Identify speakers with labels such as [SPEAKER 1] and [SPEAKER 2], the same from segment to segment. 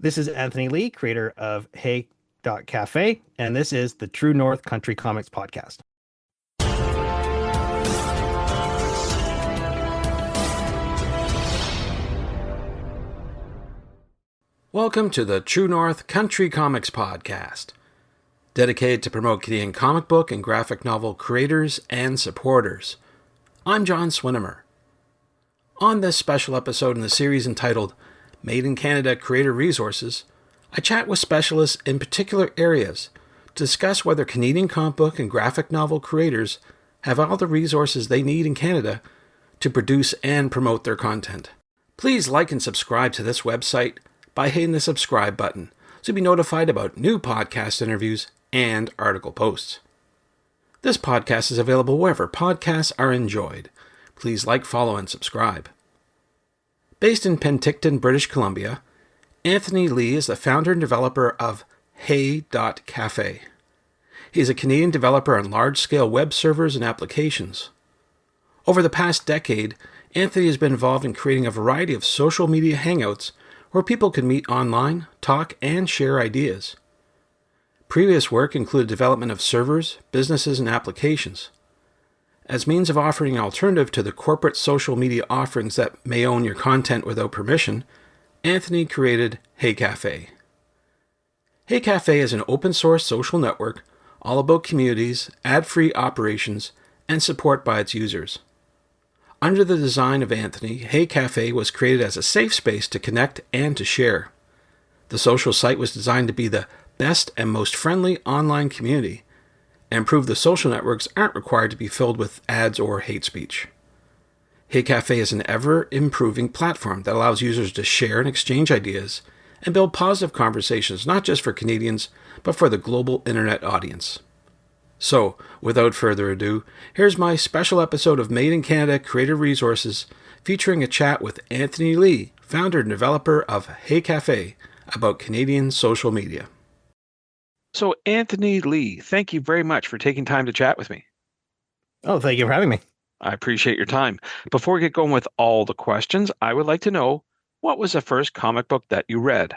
[SPEAKER 1] This is Anthony Lee, creator of Hey.Café, and this is the True North Country Comics Podcast.
[SPEAKER 2] Welcome to the True North Country Comics Podcast, dedicated to promote Canadian comic book and graphic novel creators and supporters. I'm John Swinimer. On this special episode in the series entitled Made in Canada Creator Resources, I chat with specialists in particular areas to discuss whether Canadian comic book and graphic novel creators have all the resources they need in Canada to produce and promote their content. Please like and subscribe to this website by hitting the subscribe button so you'll be notified about new podcast interviews and article posts. This podcast is available wherever podcasts are enjoyed. Please like, follow, and subscribe. Based in Penticton, British Columbia, Anthony Lee is the founder and developer of Hey.Café. He is a Canadian developer on large-scale web servers and applications. Over the past decade, Anthony has been involved in creating a variety of social media hangouts where people can meet online, talk, and share ideas. Previous work included development of servers, businesses, and applications. As means of offering an alternative to the corporate social media offerings that may own your content without permission, Anthony created Hey.Café. Hey.Café is an open-source social network all about communities, ad-free operations, and support by its users. Under the design of Anthony, Hey.Café was created as a safe space to connect and to share. The social site was designed to be the best and most friendly online community, and prove the social networks aren't required to be filled with ads or hate speech. Hey.Café is an ever-improving platform that allows users to share and exchange ideas and build positive conversations not just for Canadians, but for the global internet audience. So, without further ado, here's my special episode of Made in Canada Creator Resources, featuring a chat with Anthony Lee, founder and developer of Hey.Café, about Canadian social media. So, Anthony Lee, thank you very much for taking time to chat with me.
[SPEAKER 1] Oh, thank you for having me.
[SPEAKER 2] I appreciate your time. Before we get going with all the questions, I would like to know, what was the first comic book that you read?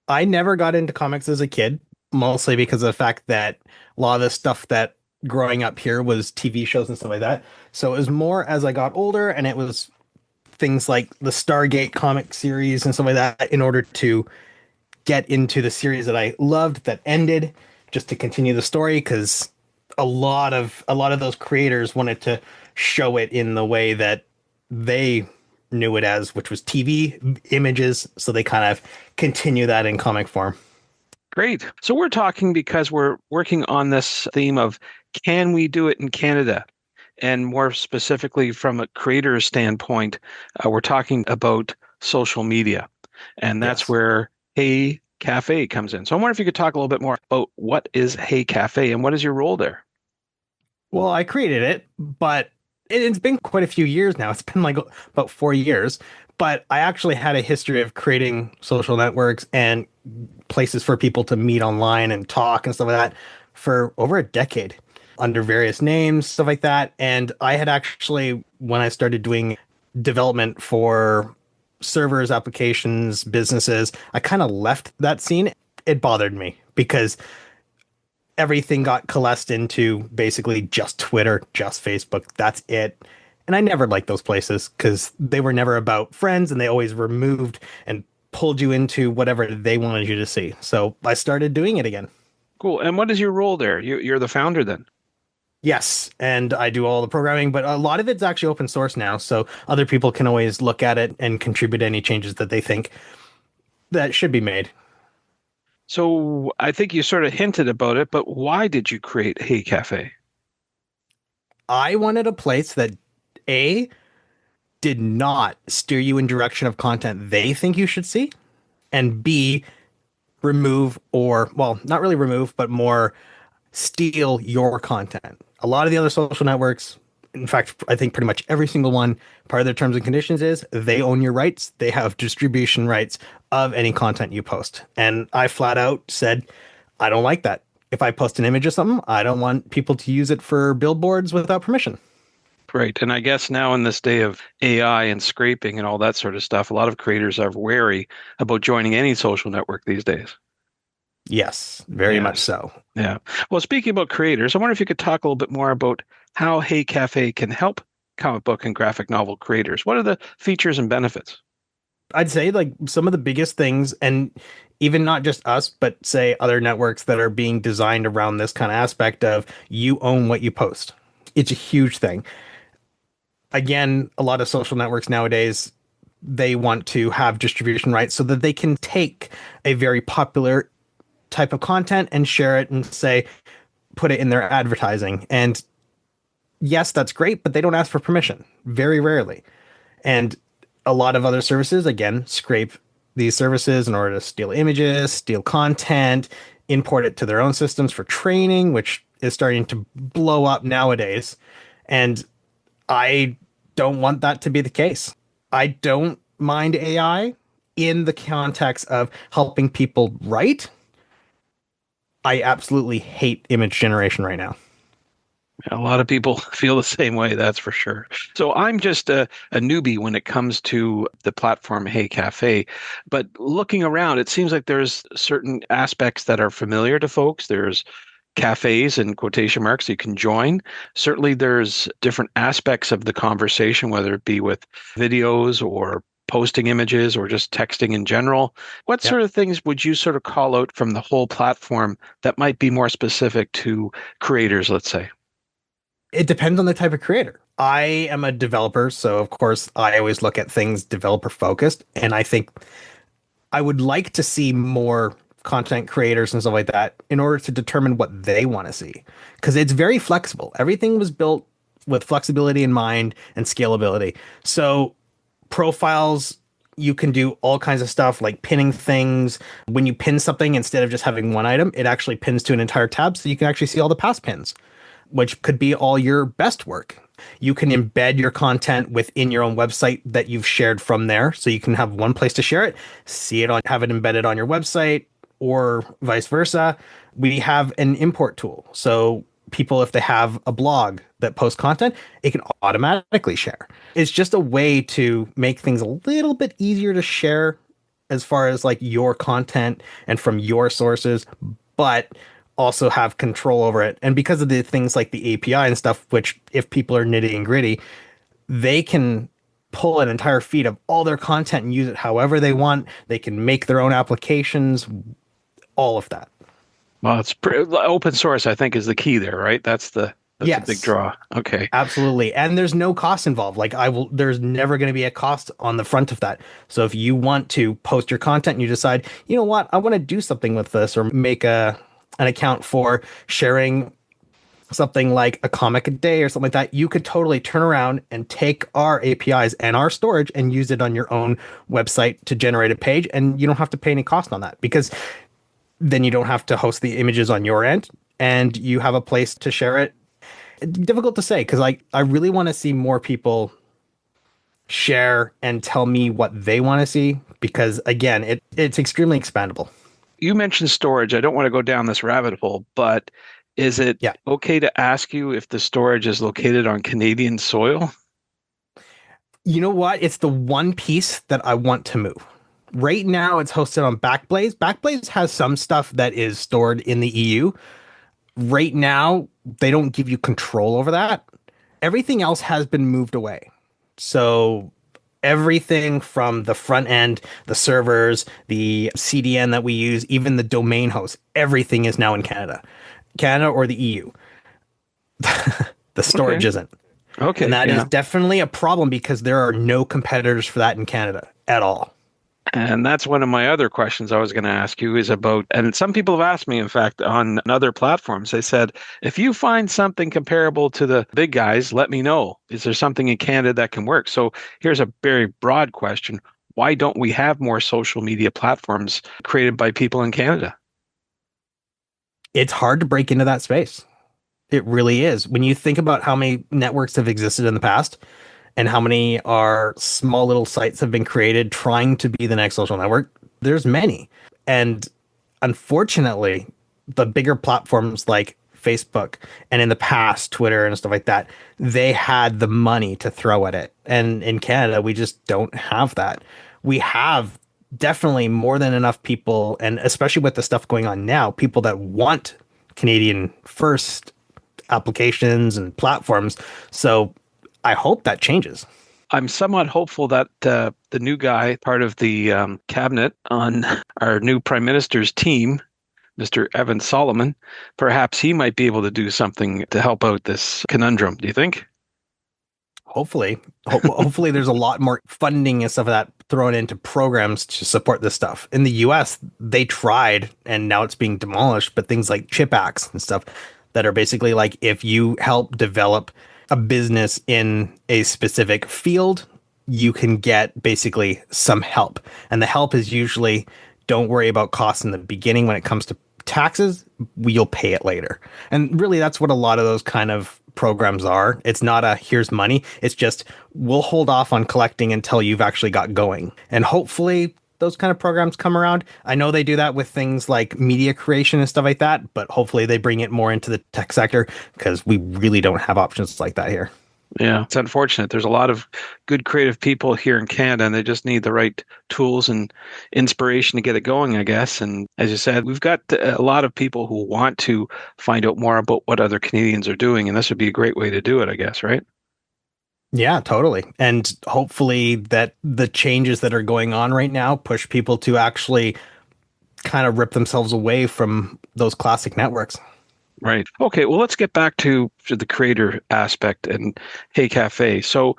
[SPEAKER 1] I never got into comics as a kid, mostly because of the fact that a lot of the stuff that growing up here was TV shows and stuff like that. So it was more as I got older, and it was things like the Stargate comic series and stuff like that in order to get into the series that I loved that ended, just to continue the story, because a lot of those creators wanted to show it in the way that they knew it as, which was TV images, so they kind of continue that in comic form.
[SPEAKER 2] Great. So we're talking because we're working on this theme of, can we do it in Canada? And more specifically, from a creator's standpoint, we're talking about social media. And that's where Hey.Café comes in. So I wonder if you could talk a little bit more about what is Hey.Café and what is your role there?
[SPEAKER 1] Well, I created it, but it's been quite a few years now. It's been like about 4 years. But I actually had a history of creating social networks and places for people to meet online and talk and stuff like that for over a decade under various names, stuff like that. And I had actually, when I started doing development for servers, applications, businesses, I kind of left that scene. It bothered me because everything got coalesced into basically just Twitter, just Facebook. That's it. And I never liked those places because they were never about friends, and they always removed and pulled you into whatever they wanted you to see. So I started doing it again.
[SPEAKER 2] Cool. And what is your role there? You're the founder then?
[SPEAKER 1] Yes, and I do all the programming, but a lot of it's actually open source now, so other people can always look at it and contribute any changes that they think that should be made.
[SPEAKER 2] So I think you sort of hinted about it, but why did you create Hey.Café?
[SPEAKER 1] I wanted a place that A, did not steer you in direction of content they think you should see, and B, remove, or, well, not really remove, but more steal your content. A lot of the other social networks, in fact, I think pretty much every single one, part of their terms and conditions is they own your rights. They have distribution rights of any content you post. And I flat out said, I don't like that. If I post an image of something, I don't want people to use it for billboards without permission.
[SPEAKER 2] Right. And I guess now in this day of AI and scraping and all that sort of stuff, a lot of creators are wary about joining any social network these days.
[SPEAKER 1] Yes, very much
[SPEAKER 2] Yes.
[SPEAKER 1] so.
[SPEAKER 2] Yeah. Well, speaking about creators, I wonder if you could talk a little bit more about how Hey Cafe can help comic book and graphic novel creators. What are the features and benefits?
[SPEAKER 1] I'd say like some of the biggest things, and even not just us, but say other networks that are being designed around this kind of aspect of you own what you post. It's a huge thing. Again, a lot of social networks nowadays, they want to have distribution rights so that they can take a very popular type of content and share it and say, put it in their advertising. And yes, that's great, but they don't ask for permission very rarely. And a lot of other services, again, scrape these services in order to steal images, steal content, import it to their own systems for training, which is starting to blow up nowadays. And I don't want that to be the case. I don't mind AI in the context of helping people write. I absolutely hate image generation right now.
[SPEAKER 2] A lot of people feel the same way, that's for sure. So I'm just a newbie when it comes to the platform Hey Cafe, but looking around, it seems like there's certain aspects that are familiar to folks. There's cafes and quotation marks you can join. Certainly, there's different aspects of the conversation, whether it be with videos or posting images or just texting in general. What
[SPEAKER 1] Yep.
[SPEAKER 2] sort of things would you sort of call out from the whole platform that might be more specific to creators, let's say?
[SPEAKER 1] It depends on the type of creator. I am a developer, so of course I always look at things developer focused, and I think I would like to see more content creators and stuff like that in order to determine what they want to see. Because it's very flexible. Everything was built with flexibility in mind and scalability. So profiles, you can do all kinds of stuff like pinning things. When you pin something, instead of just having one item, it actually pins to an entire tab so you can actually see all the past pins, which could be all your best work. You can embed your content within your own website that you've shared from there. So you can have one place to share it, see it on, have it embedded on your website, or vice versa. We have an import tool. So people, if they have a blog that posts content, it can automatically share. It's just a way to make things a little bit easier to share as far as like your content and from your sources, but also have control over it. And because of the things like the API and stuff, which if people are nitty and gritty, they can pull an entire feed of all their content and use it however they want. They can make their own applications, all of that.
[SPEAKER 2] Well, open source, I think, is the key there, right? That's a big
[SPEAKER 1] Yes,
[SPEAKER 2] draw. Okay.
[SPEAKER 1] absolutely. And there's no cost involved. Like there's never going to be a cost on the front of that. So if you want to post your content and you decide, you know what, I want to do something with this or make an account for sharing something like a comic a day or something like that, you could totally turn around and take our APIs and our storage and use it on your own website to generate a page. And you don't have to pay any cost on that because then you don't have to host the images on your end and you have a place to share it. Difficult to say because I really want to see more people share and tell me what they want to see because again, it's extremely expandable.
[SPEAKER 2] You mentioned storage. I don't want to go down this rabbit hole, but is it
[SPEAKER 1] Yeah.
[SPEAKER 2] okay to ask you if the storage is located on Canadian soil?
[SPEAKER 1] You know what? It's the one piece that I want to move. Right now, it's hosted on Backblaze. Backblaze has some stuff that is stored in the EU. Right now, they don't give you control over that. Everything else has been moved away. So everything from the front end, the servers, the CDN that we use, even the domain host, everything is now in Canada. Canada or the EU. The storage
[SPEAKER 2] Okay.
[SPEAKER 1] isn't. And
[SPEAKER 2] Okay.
[SPEAKER 1] that is
[SPEAKER 2] Yeah.
[SPEAKER 1] definitely a problem because there are no competitors for that in Canada at all.
[SPEAKER 2] And that's one of my other questions I was going to ask you is about, and some people have asked me, in fact, on other platforms, they said, if you find something comparable to the big guys, let me know. Is there something in Canada that can work? So here's a very broad question. Why don't we have more social media platforms created by people in Canada?
[SPEAKER 1] It's hard to break into that space. It really is. When you think about how many networks have existed in the past and how many are small little sites have been created trying to be the next social network, there's many. And unfortunately, the bigger platforms like Facebook, and in the past, Twitter and stuff like that, they had the money to throw at it. And in Canada, we just don't have that. We have definitely more than enough people, and especially with the stuff going on now, people that want Canadian first applications and platforms. So I hope that changes.
[SPEAKER 2] I'm somewhat hopeful that the new guy, part of the cabinet on our new prime minister's team, Mr. Evan Solomon, perhaps he might be able to do something to help out this conundrum. Do you think?
[SPEAKER 1] Hopefully, hopefully there's a lot more funding and stuff like that thrown into programs to support this stuff. In the US, they tried and now it's being demolished, but things like chip acts and stuff that are basically like if you help develop a business in a specific field, you can get basically some help. And the help is usually don't worry about costs in the beginning when it comes to taxes, you'll pay it later. And really, that's what a lot of those kind of programs are. It's not a here's money. It's just we'll hold off on collecting until you've actually got going. And hopefully those kind of programs come around. I know they do that with things like media creation and stuff like that, but hopefully they bring it more into the tech sector because we really don't have options like that here.
[SPEAKER 2] Yeah, it's unfortunate. There's a lot of good creative people here in Canada, and they just need the right tools and inspiration to get it going, I guess. And as you said, we've got a lot of people who want to find out more about what other Canadians are doing, and this would be a great way to do it, I guess, right?
[SPEAKER 1] Yeah, totally. And hopefully that the changes that are going on right now push people to actually kind of rip themselves away from those classic networks.
[SPEAKER 2] Right. Okay, well, let's get back to the creator aspect and Hey.Café. So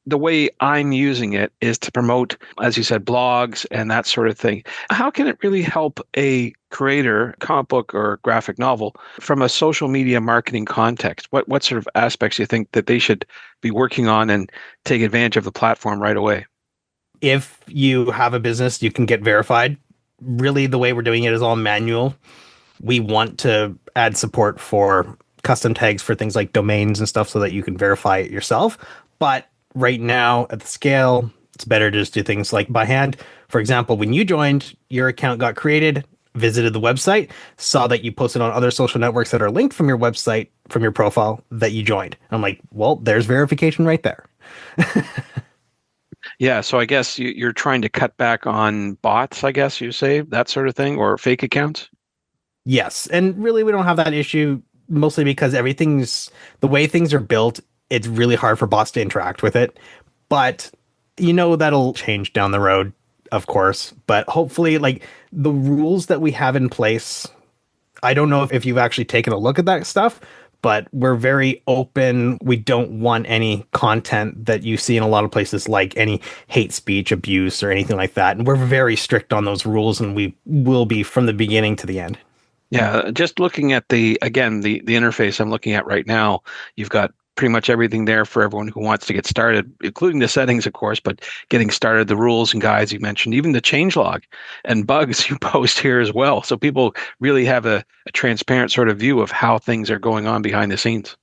[SPEAKER 2] the way I'm using it is to promote, as you said, blogs and that sort of thing. How can it really help a creator, comic book or graphic novel, from a social media marketing context? What sort of aspects do you think that they should be working on and take advantage of the platform right away?
[SPEAKER 1] If you have a business, you can get verified. Really, the way we're doing it is all manual. We want to add support for custom tags for things like domains and stuff so that you can verify it yourself. But right now, at the scale, it's better to just do things like by hand. For example, when you joined, your account got created, visited the website, saw that you posted on other social networks that are linked from your website, from your profile that you joined. I'm like, well, there's verification right there.
[SPEAKER 2] Yeah, so I guess you're trying to cut back on bots, I guess you say, that sort of thing, or fake accounts?
[SPEAKER 1] Yes. And really, we don't have that issue mostly because everything's the way things are built. It's really hard for bots to interact with it. But that'll change down the road, of course. But hopefully, like the rules that we have in place, I don't know if you've actually taken a look at that stuff, but we're very open. We don't want any content that you see in a lot of places, like any hate speech, abuse, or anything like that. And we're very strict on those rules, and we will be from the beginning to the end.
[SPEAKER 2] Yeah, just looking at the interface I'm looking at right now, you've got pretty much everything there for everyone who wants to get started, including the settings, of course, but getting started, the rules and guides you mentioned, even the changelog and bugs you post here as well. So people really have a transparent sort of view of how things are going on behind the scenes.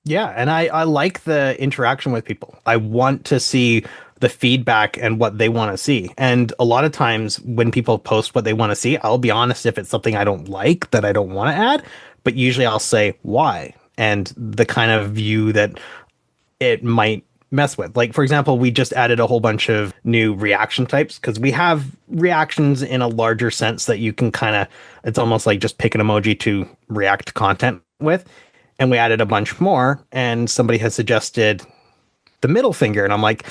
[SPEAKER 1] Yeah, and I like the interaction with people. I want to see the feedback and what they want to see. And a lot of times when people post what they want to see, I'll be honest if it's something I don't like that I don't want to add, but usually I'll say why and the kind of view that it might mess with. Like, for example, we just added a whole bunch of new reaction types because we have reactions in a larger sense that you can kind of, it's almost like just pick an emoji to react to content with. And we added a bunch more, and somebody has suggested the middle finger. And I'm like,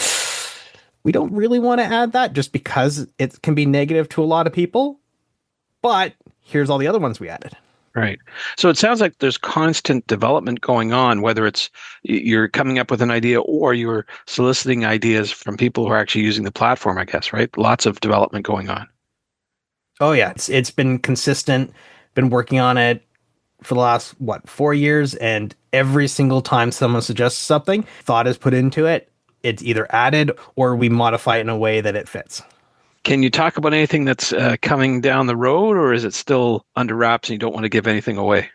[SPEAKER 1] we don't really want to add that just because it can be negative to a lot of people. But here's all the other ones we added.
[SPEAKER 2] Right. So it sounds like there's constant development going on, whether it's you're coming up with an idea or you're soliciting ideas from people who are actually using the platform, I guess, right? Lots of development going on.
[SPEAKER 1] Oh yeah, it's been consistent. Been working on it for the last 4 years, and every single time someone suggests something, thought is put into it. It's either added or we modify it in a way that it fits.
[SPEAKER 2] Can you talk about anything that's coming down the road, or is it still under wraps and you don't want to give anything away?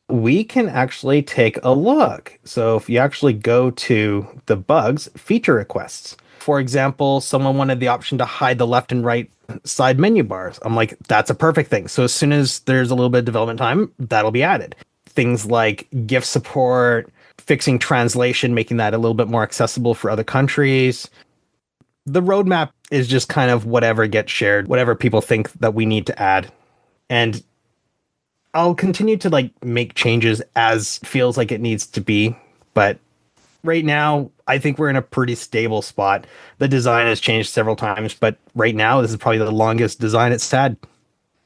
[SPEAKER 1] We can actually take a look. So if you actually go to the bugs feature requests, for example, someone wanted the option to hide the left and right side menu bars. I'm like, that's a perfect thing. So as soon as there's a little bit of development time, that'll be added. things like gift support, fixing translation, making that a little bit more accessible for other countries. The roadmap is just kind of whatever gets shared, whatever people think that we need to add. And I'll continue to like make changes as feels like it needs to be. But right now, I think we're in a pretty stable spot. The design has changed several times, but right now, this is probably the longest design it's had.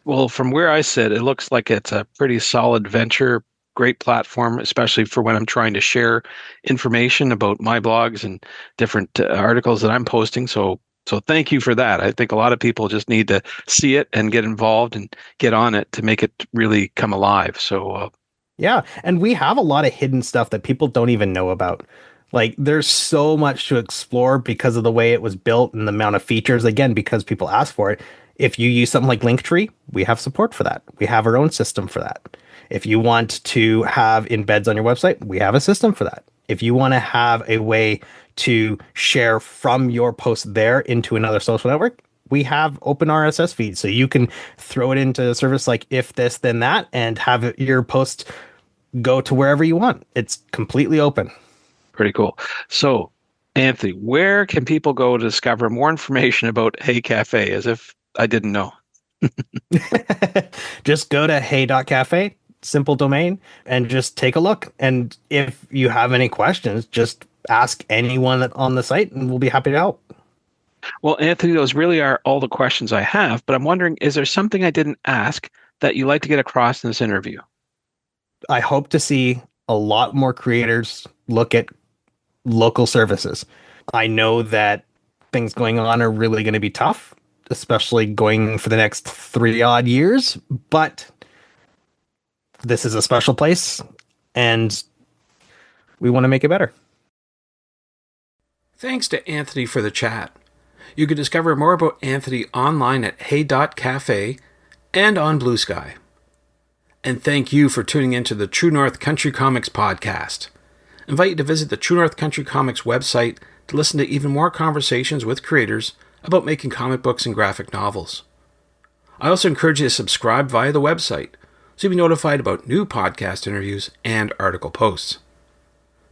[SPEAKER 2] Well, from where I sit, it looks like it's a pretty solid venture, great platform, especially for when I'm trying to share information about my blogs and different articles that I'm posting. So thank you for that. I think a lot of people just need to see it and get involved and get on it to make it really come alive.
[SPEAKER 1] Yeah, and we have a lot of hidden stuff that people don't even know about. Like there's so much to explore because of the way it was built and the amount of features, again, because people ask for it. If you use something like Linktree, we have support for that. We have our own system for that. If you want to have embeds on your website, we have a system for that. If you want to have a way to share from your post there into another social network, we have open RSS feeds. So you can throw it into a service like if this, then that, and have your post go to wherever you want. It's completely open.
[SPEAKER 2] pretty cool. So, Anthony, where can people go to discover more information about Hey.Café as if I didn't know?
[SPEAKER 1] Just go to Hey.Café, simple domain, and just take a look. And if you have any questions, just ask anyone on the site and we'll be happy to help.
[SPEAKER 2] Well, Anthony, those really are all the questions I have, but I'm wondering, is there something I didn't ask that you'd like to get across in this interview?
[SPEAKER 1] I hope to see a lot more creators look at local services. I know that things going on are really going to be tough, especially going for the next 3 odd years, but this is a special place and we want to make it better.
[SPEAKER 2] Thanks to Anthony for the chat. You can discover more about Anthony online at Hey.Café and on Blue Sky. And thank you for tuning into the True North Country Comics podcast. I invite you to visit the True North Country Comics website to listen to even more conversations with creators about making comic books and graphic novels. I also encourage you to subscribe via the website so you'll be notified about new podcast interviews and article posts.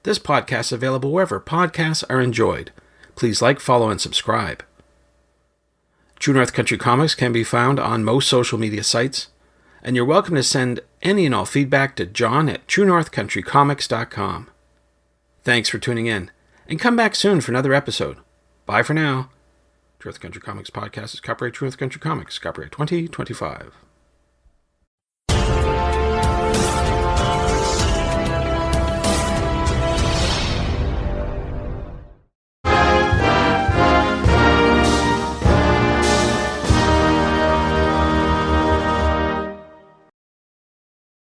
[SPEAKER 2] This podcast is available wherever podcasts are enjoyed. Please like, follow, and subscribe. True North Country Comics can be found on most social media sites, and you're welcome to send any and all feedback to John at TrueNorthCountryComics.com. Thanks for tuning in, and come back soon for another episode. Bye for now. True North Country Comics Podcast is copyright True North Country Comics, copyright 2025.